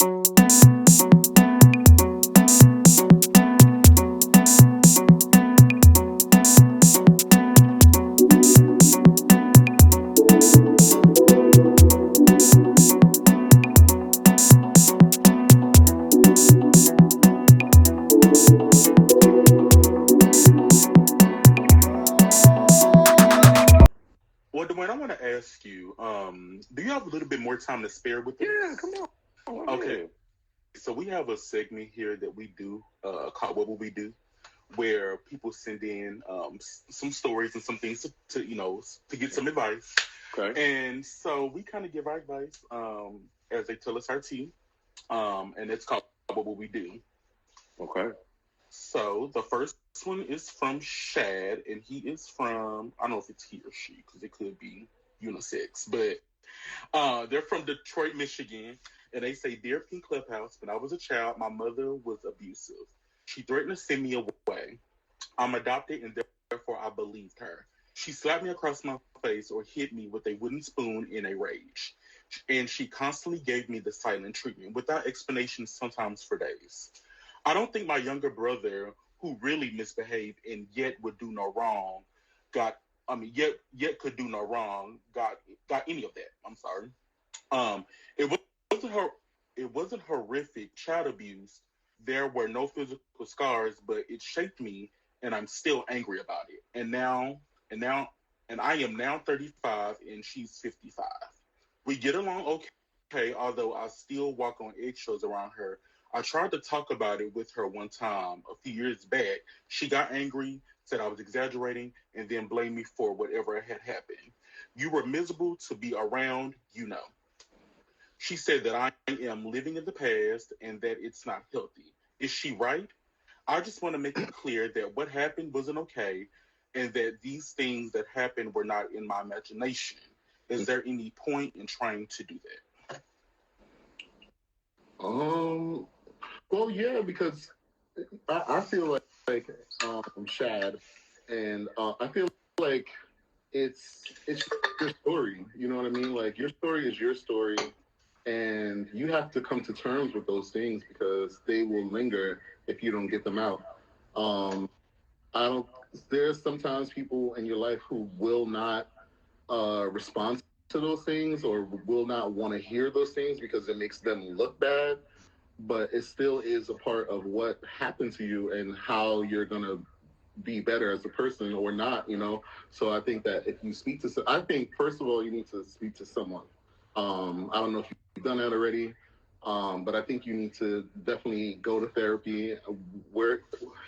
Well, Dwayne, I want to ask you, do you have a little bit more time to spare with Yeah, us? come on. Okay, Yeah. so we have a segment here that we do called "What Will We Do," where people send in some stories and some things to to get some advice, Okay. and so we kind of give our advice as they tell us our tea, and it's called "What Will We Do." Okay. So the first one is from Shad, and he is from, I don't know if it's he or she because it could be unisex, but they're from Detroit, Michigan, and they say, "Dear Pink Clubhouse, when I was a child, my mother was abusive. She threatened to send me away. I'm adopted, and therefore I believed her. She slapped me across my face or hit me with a wooden spoon in a rage. And she constantly gave me the silent treatment without explanation, sometimes for days. I don't think my younger brother, who really misbehaved and yet would do no wrong, got yet could do no wrong, got any of that. I'm sorry. It wasn't her. It wasn't horrific child abuse. There were no physical scars, but it shaped me, and I'm still angry about it. And now, and I am now 35, and she's 55. We get along okay, although I still walk on eggshells around her. I tried to talk about it with her one time a few years back. She got angry, said I was exaggerating, and then blamed me for whatever had happened. You were miserable to be around, you know. She said that I am living in the past and that it's not healthy. Is she right? I just want to make it clear that what happened wasn't okay and that these things that happened were not in my imagination. Is there any point in trying to do that? Um, well, yeah, because I feel like Shad, and I feel like it's your story. You know what I mean? Like your story is your story, and you have to come to terms with those things because they will linger if you don't get them out. Um, I don't. There's sometimes people in your life who will not respond to those things or will not want to hear those things because it makes them look bad, but it still is a part of what happened to you and how you're gonna be better as a person or not, you know. So I think that if you speak to, I think first of all you need to speak to someone. I don't know if you've done that already, but I think you need to definitely go to therapy. Where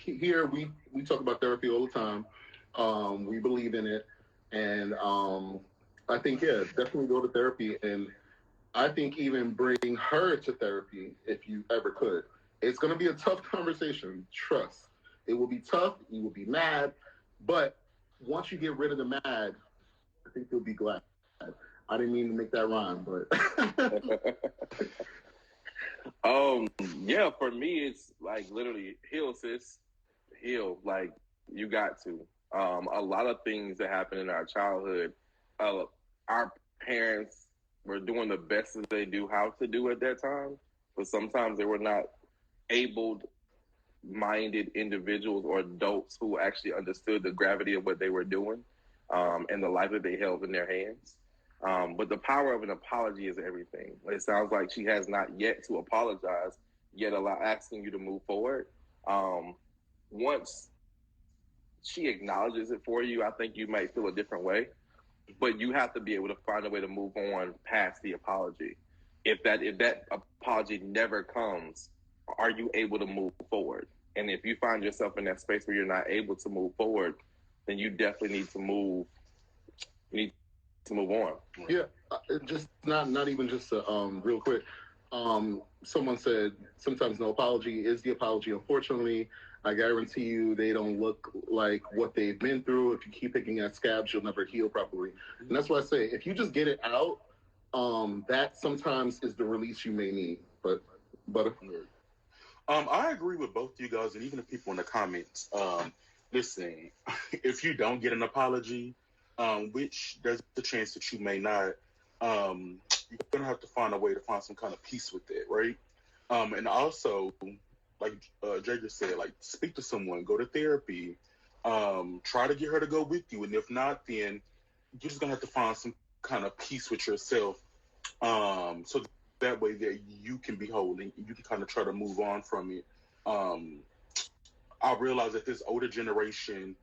here we talk about therapy all the time. We believe in it, and I think yeah, definitely go to therapy and I think even bring her to therapy if you ever could. It's going to be a tough conversation. Trust. It will be tough. You will be mad. But once you get rid of the mad, I think you'll be glad. I didn't mean to make that rhyme, but. Yeah, for me, it's like literally heal, sis, heal. Like you got to. A lot of things that happen in our childhood, uh, our parents were doing the best that they do how to do at that time, but sometimes they were not able minded individuals or adults who actually understood the gravity of what they were doing and the life that they held in their hands. But the power of an apology is everything. It sounds like she has not yet to apologize, yet asking you to move forward. Um, Once she acknowledges it for you, I think you might feel a different way. But you have to be able to find a way to move on past the apology. If that apology never comes, are you able to move forward? And if you find yourself in that space where you're not able to move forward, then you definitely need to move. You need to move on. Yeah, just not even just real quick. Someone said sometimes no apology is the apology. Unfortunately, I guarantee you they don't look like what they've been through. If you keep picking at scabs, you'll never heal properly. And that's why I say if you just get it out, that sometimes is the release you may need. But I agree with both you guys and even the people in the comments. Listen, if you don't get an apology, which there's a chance that you may not, you're gonna have to find a way to find some kind of peace with it, right? And also, like Jaeger said, like speak to someone, go to therapy, try to get her to go with you, and if not, then you're just gonna have to find some kind of peace with yourself, so that way that you can be whole and you can kind of try to move on from it. Um, I realize that this older generation,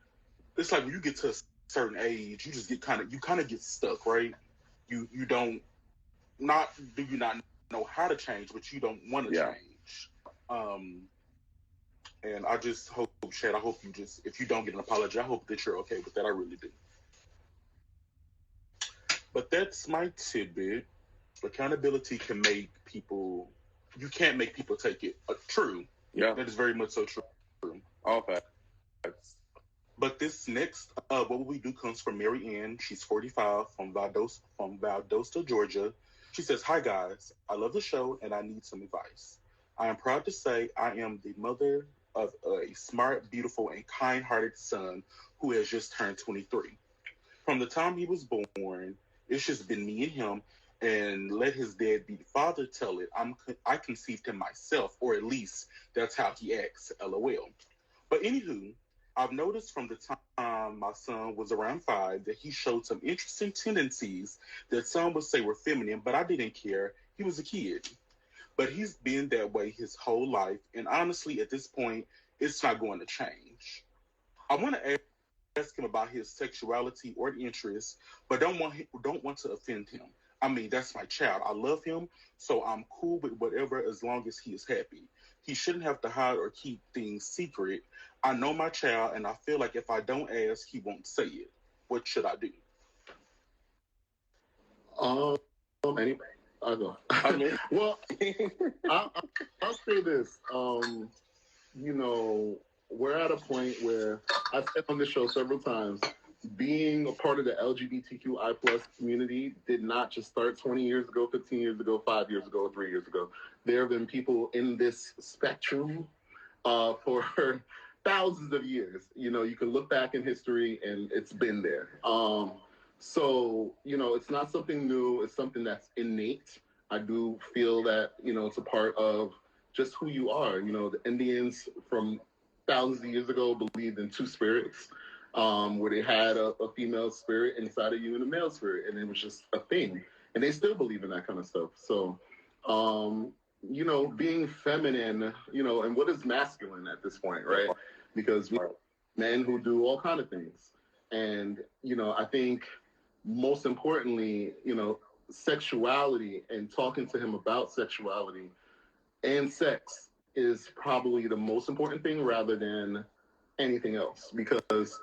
it's like when you get to a certain age, you just get kind of get stuck, right? You don't not do you not know how to change, but you don't want to Yeah. change. Um, and I just hope, Chad, I hope you just, if you don't get an apology, I hope that you're okay with that. I really do. But that's my tidbit. Accountability can make people, you can't make people take it true. Yeah. That is very much so true. All facts. But this next, what we do comes from Mary Ann. She's 45 from Valdosta, Georgia. She says, "Hi guys, I love the show and I need some advice. I am proud to say I am the mother of a smart, beautiful, and kind-hearted son who has just turned 23. From the time he was born, it's just been me and him, and let his deadbeat father tell it. I conceived him myself, or at least that's how he acts. LOL. But anywho, I've noticed from the time my son was around 5 that he showed some interesting tendencies that some would say were feminine, but I didn't care. He was a kid. But he's been that way his whole life, and honestly, at this point, it's not going to change. I want to ask him about his sexuality or interests, but don't want to offend him. I mean, that's my child. I love him, so I'm cool with whatever as long as he is happy. He shouldn't have to hide or keep things secret. I know my child, and I feel like if I don't ask, he won't say it. What should I do?" Um, anyway, I'll go. I mean, Well, I, I'll say this. You know, we're at a point where I've said on this show several times, being a part of the LGBTQI plus community did not just start 20 years ago, 15 years ago, 5 years ago, 3 years ago. There have been people in this spectrum for thousands of years. You know, you can look back in history and it's been there. So, you know, it's not something new. It's something that's innate. I do feel that, you know, it's a part of just who you are. You know, the Indians from thousands of years ago believed in two spirits, where they had a female spirit inside of you and a male spirit, and it was just a thing. And they still believe in that kind of stuff. So, you know, being feminine, you know, and what is masculine at this point, right? Because we have men who do all kind of things. And, you know, I think most importantly, you know, sexuality and talking to him about sexuality and sex is probably the most important thing rather than anything else, because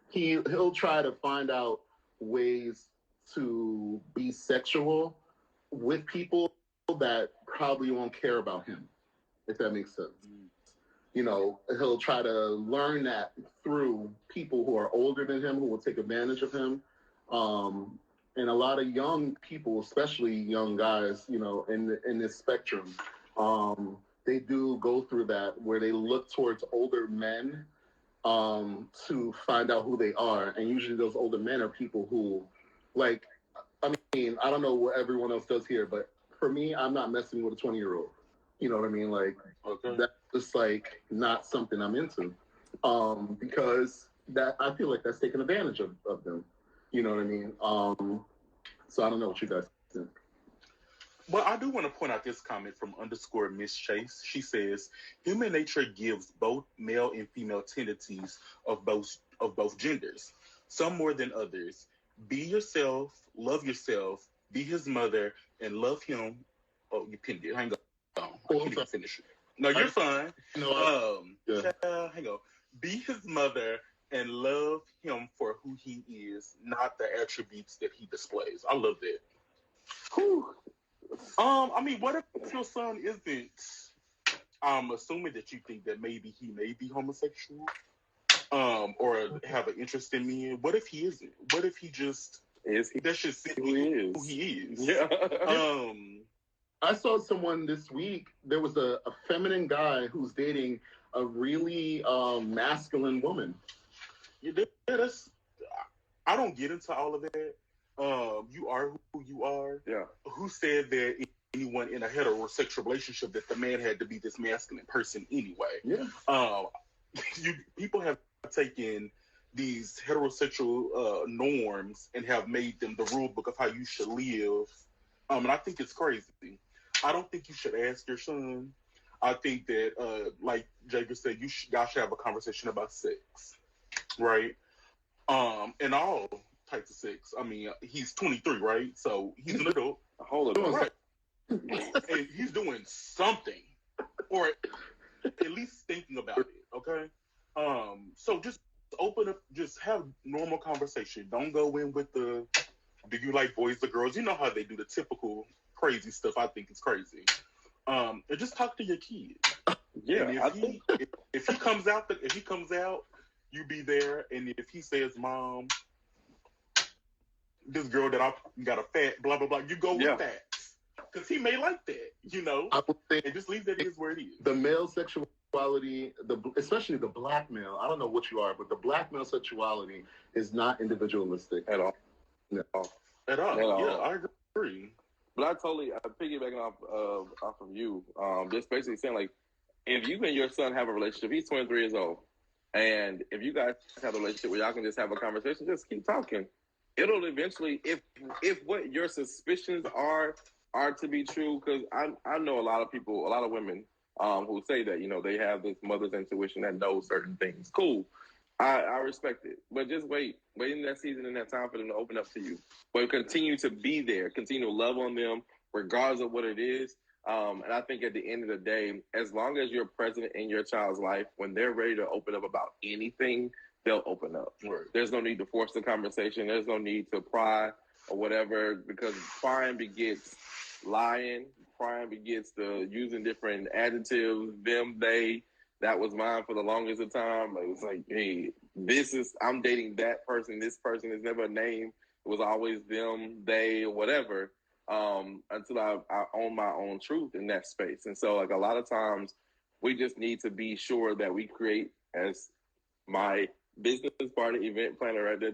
he'll try to find out ways to be sexual with people that probably won't care about him, if that makes sense. You know, he'll try to learn that through people who are older than him, who will take advantage of him. And a lot of young people, especially young guys, you know, in this spectrum, they do go through that where they look towards older men to find out who they are. And usually those older men are people who, like, I mean, I don't know what everyone else does here, but for me, I'm not messing with a 20-year-old. You know what I mean? Like, Okay. that's just like not something I'm into, because that I feel like that's taking advantage of them. You know what I mean? So I don't know what you guys think. Well, I do want to point out this comment from underscore Miss Chase. She says, "Human nature gives both male and female tendencies of both genders, some more than others. Be yourself, love yourself, be his mother, and love him." Oh, you pinned it. Hang on. I can't even finish it. No, you're fine. Hang on. Be his mother and love him for who he is, not the attributes that he displays. I love that. Whew. I mean, what if your son isn't? I'm assuming that you think that maybe he may be homosexual, or have an interest in men. What if he isn't? What if he just that's just simply who he is? Yeah. I saw someone this week. There was a feminine guy who's dating a really masculine woman. Yeah, that's. I don't get into all of that. You are who you are. Yeah. Who said that anyone in a heterosexual relationship that the man had to be this masculine person anyway. Yeah. People have taken these heterosexual norms and have made them the rule book of how you should live. And I think it's crazy. I don't think you should ask your son. I think that, like Jaeger said, y'all should have a conversation about sex, right? And all types of sex. I mean, he's 23, right? So he's an adult. Hold on, right? And he's doing something, or at least thinking about it. Okay. So just open up, just have normal conversation. Don't go in with the, do you like boys or girls? You know how they do the typical crazy stuff. I think it's crazy. And just talk to your kid. Yeah. And if he comes out, you be there. And if he says, "Mom, this girl that I got a fat, blah blah blah," you go with that, because he may like that, I would think, and just leave that is where it is. The male sexuality, especially the black male, I don't know what you are, but the black male sexuality is not individualistic at all. No. At all. Yeah, I agree. But I totally piggybacking off of you, just basically saying, like, if you and your son have a relationship, he's 23 years old, and if you guys have a relationship where y'all can just have a conversation, just keep talking. It'll eventually, if what your suspicions are to be true, because I know a lot of people, a lot of women who say that, they have this mother's intuition that knows certain things. Cool. I respect it. But just wait in that season and that time for them to open up to you. But continue to be there. Continue to love on them regardless of what it is. And I think at the end of the day, as long as you're present in your child's life, when they're ready to open up about anything, they'll open up. Right. There's no need to force the conversation. There's no need to pry or whatever, because prying begets lying. Prying begets the using different adjectives, them, they. That was mine for the longest of time. It was like, hey, I'm dating that person. This person is never a name. It was always them, they, or whatever, until I own my own truth in that space. And so, like, a lot of times we just need to be sure that we create, as my business partner, event planner at the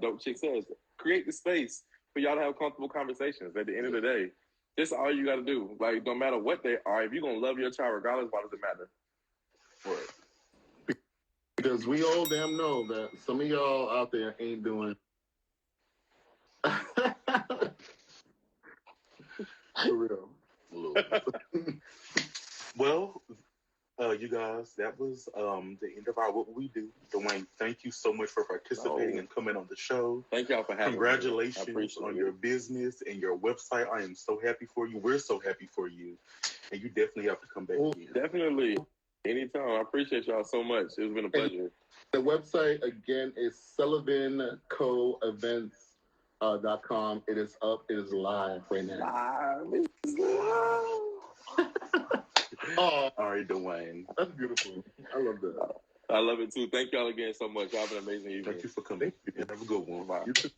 Dope Chick says, create the space for y'all to have comfortable conversations. At the end of the day, this is all you got to do. Like, no matter what they are, if you're going to love your child regardless, why does it matter? Right. Because we all damn know that some of y'all out there ain't doing. For real. Well, you guys, that was the end of our What We Do. Dwain, thank you so much for participating and coming on the show. Thank y'all for having me. Congratulations on your business and your website. I am so happy for you. We're so happy for you. And you definitely have to come back again. Definitely. Anytime. I appreciate y'all so much. It's been a pleasure. The website, again, is SullivanCoEvents.com. It is up. It is live right now. It's live. Oh, all right, Dwain. That's beautiful. I love that. I love it, too. Thank y'all again so much. Y'all have an amazing evening. Thank you for coming. Have a good one. Bye. You too.